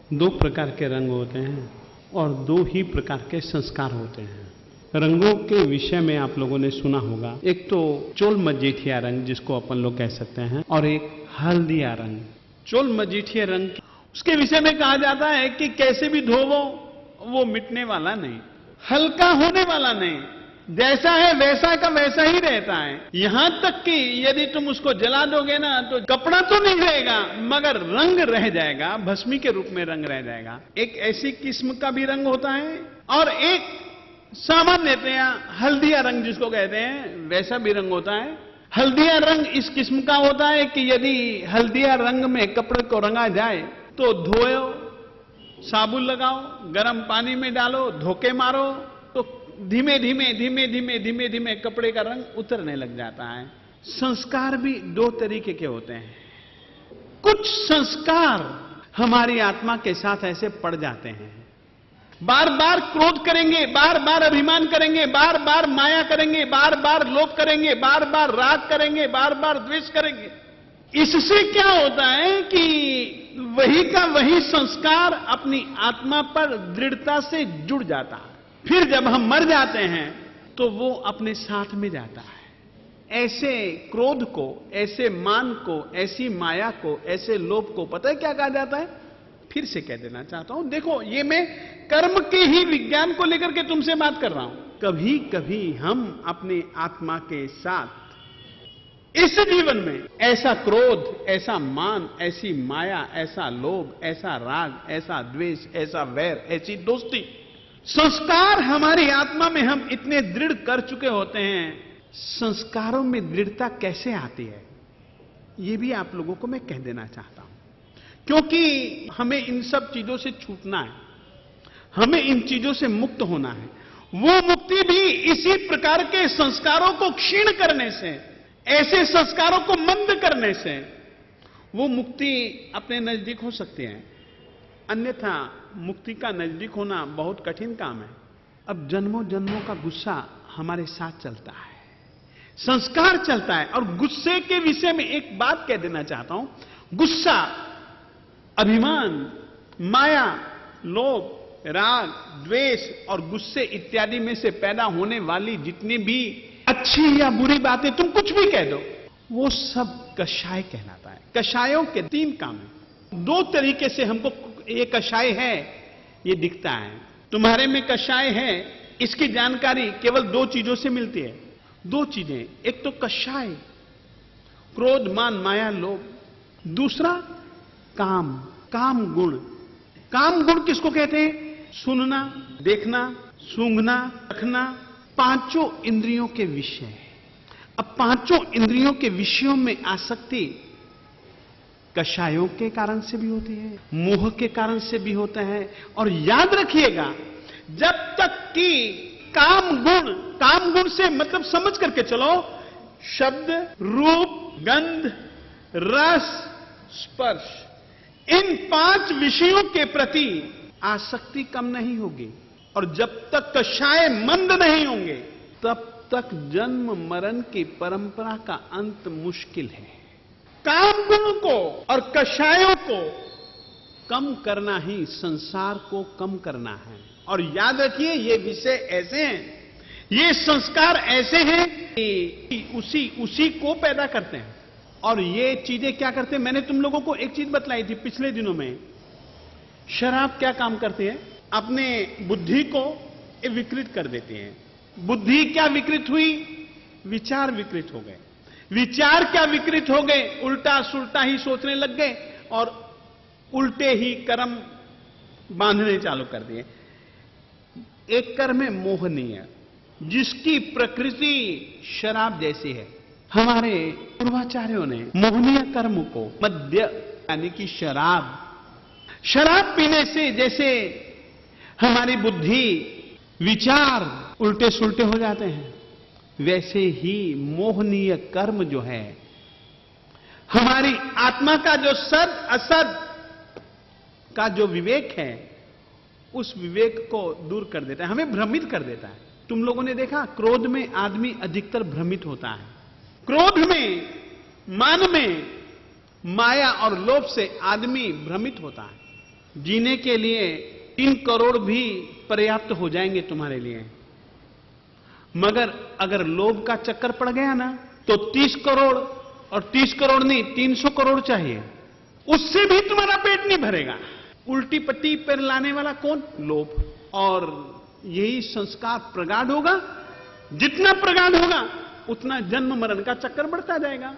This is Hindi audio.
दो प्रकार के रंग होते हैं और दो ही प्रकार के संस्कार होते हैं। रंगों के विषय में आप लोगों ने सुना होगा, एक तो चोल मजीठिया रंग जिसको अपन लोग कह सकते हैं, और एक हल्दिया रंग। चोल मजीठिया रंग उसके विषय में कहा जाता है कि कैसे भी धोवो वो मिटने वाला नहीं, हल्का होने वाला नहीं, जैसा है वैसा का वैसा ही रहता है। यहां तक कि यदि तुम उसको जला दोगे ना तो कपड़ा तो नहीं रहेगा मगर रंग रह जाएगा, भस्मी के रूप में रंग रह जाएगा। एक ऐसी किस्म का भी रंग होता है और एक सामान्यतया हल्दिया रंग जिसको कहते हैं वैसा भी रंग होता है। हल्दिया रंग इस किस्म का होता है कि यदि हल्दिया रंग में कपड़े को रंगा जाए तो धोयो, साबुन लगाओ, गर्म पानी में डालो, धोके मारो तो धीमे धीमे धीमे धीमे धीमे धीमे कपड़े का रंग उतरने लग जाता है। संस्कार भी दो तरीके के होते हैं। कुछ संस्कार हमारी आत्मा के साथ ऐसे पड़ जाते हैं, बार बार क्रोध करेंगे, बार बार अभिमान करेंगे, बार बार माया करेंगे, बार बार लोभ करेंगे, बार बार राग करेंगे, बार बार द्वेष करेंगे। इससे क्या होता है कि वही का वही संस्कार अपनी आत्मा पर दृढ़ता से जुड़ जाता है। फिर जब हम मर जाते हैं तो वो अपने साथ में जाता है। ऐसे क्रोध को, ऐसे मान को, ऐसी माया को, ऐसे लोभ को पता है क्या कहा जाता है? फिर से कह देना चाहता हूं, देखो ये मैं कर्म के ही विज्ञान को लेकर के तुमसे बात कर रहा हूं। कभी कभी हम अपने आत्मा के साथ इस जीवन में ऐसा क्रोध, ऐसा मान, ऐसी माया, ऐसा लोभ, ऐसा राग, ऐसा द्वेष, ऐसा वैर, ऐसी दोस्ती, संस्कार हमारी आत्मा में हम इतने दृढ़ कर चुके होते हैं। संस्कारों में दृढ़ता कैसे आती है ये भी आप लोगों को मैं कह देना चाहता हूं, क्योंकि हमें इन सब चीजों से छूटना है, हमें इन चीजों से मुक्त होना है। वो मुक्ति भी इसी प्रकार के संस्कारों को क्षीण करने से, ऐसे संस्कारों को मंद करने से वो मुक्ति अपने नजदीक हो सकती है। अन्यथा मुक्ति का नजदीक होना बहुत कठिन काम है। अब जन्मों जन्मों का गुस्सा हमारे साथ चलता है, संस्कार चलता है। और गुस्से के विषय में एक बात कह देना चाहता हूं, गुस्सा अभिमान, माया, लोभ, राग, द्वेष और गुस्से इत्यादि में से पैदा होने वाली जितनी भी अच्छी या बुरी बातें तुम कुछ भी कह दो, वो सब कषाय कहलाता है। कषायों के तीन काम है। दो तरीके से हमको ये कषाय है ये दिखता है। तुम्हारे में कषाय है इसकी जानकारी केवल दो चीजों से मिलती है। दो चीजें, एक तो कषाय क्रोध, मान, माया, लोभ, दूसरा काम, काम गुण। काम गुण किसको कहते हैं? सुनना, देखना, सूंघना, रखना, पांचों इंद्रियों के विषय। अब पांचों इंद्रियों के विषयों में आसक्ति कषायों के कारण से भी होती है, मोह के कारण से भी होता है। और याद रखिएगा, जब तक कि काम गुण से मतलब समझ करके चलो, शब्द, रूप, गंध, रस, स्पर्श, इन पांच विषयों के प्रति आसक्ति कम नहीं होगी और जब तक कषाय मंद नहीं होंगे तब तक जन्म मरण की परंपरा का अंत मुश्किल है। काम गुण को और कषायों को कम करना ही संसार को कम करना है। और याद रखिए, ये विषय ऐसे हैं, ये संस्कार ऐसे हैं कि उसी को पैदा करते हैं। और ये चीजें क्या करते हैं? मैंने तुम लोगों को एक चीज बतलाई थी पिछले दिनों में। शराब क्या काम करती है? अपने बुद्धि को विकृत कर देती है। बुद्धि क्या विकृत हुई? विचार विकृत हो गए। विचार क्या विकृत हो गए? उल्टा सुल्टा ही सोचने लग गए और उल्टे ही कर्म बांधने चालू कर दिए। एक कर्म है मोहनीय, जिसकी प्रकृति शराब जैसी है। हमारे पूर्वाचार्यों ने मोहनीय कर्म को मद्य यानी कि शराब पीने से जैसे हमारी बुद्धि, विचार उल्टे सुल्टे हो जाते हैं, वैसे ही मोहनीय कर्म जो है हमारी आत्मा का जो सद असद का जो विवेक है उस विवेक को दूर कर देता है, हमें भ्रमित कर देता है। तुम लोगों ने देखा, क्रोध में आदमी अधिकतर भ्रमित होता है। क्रोध में, मान में, माया और लोभ से आदमी भ्रमित होता है। जीने के लिए 3 करोड़ भी पर्याप्त हो जाएंगे तुम्हारे लिए। मगर अगर लोभ का चक्कर पड़ गया ना, तो 30 करोड़, और 30 करोड़ नहीं 300 करोड़ चाहिए, उससे भी तुम्हारा पेट नहीं भरेगा। उल्टी पट्टी पर लाने वाला कौन? लोभ। और यही संस्कार प्रगाढ़ होगा, जितना प्रगाढ़ होगा उतना जन्म मरण का चक्कर बढ़ता जाएगा।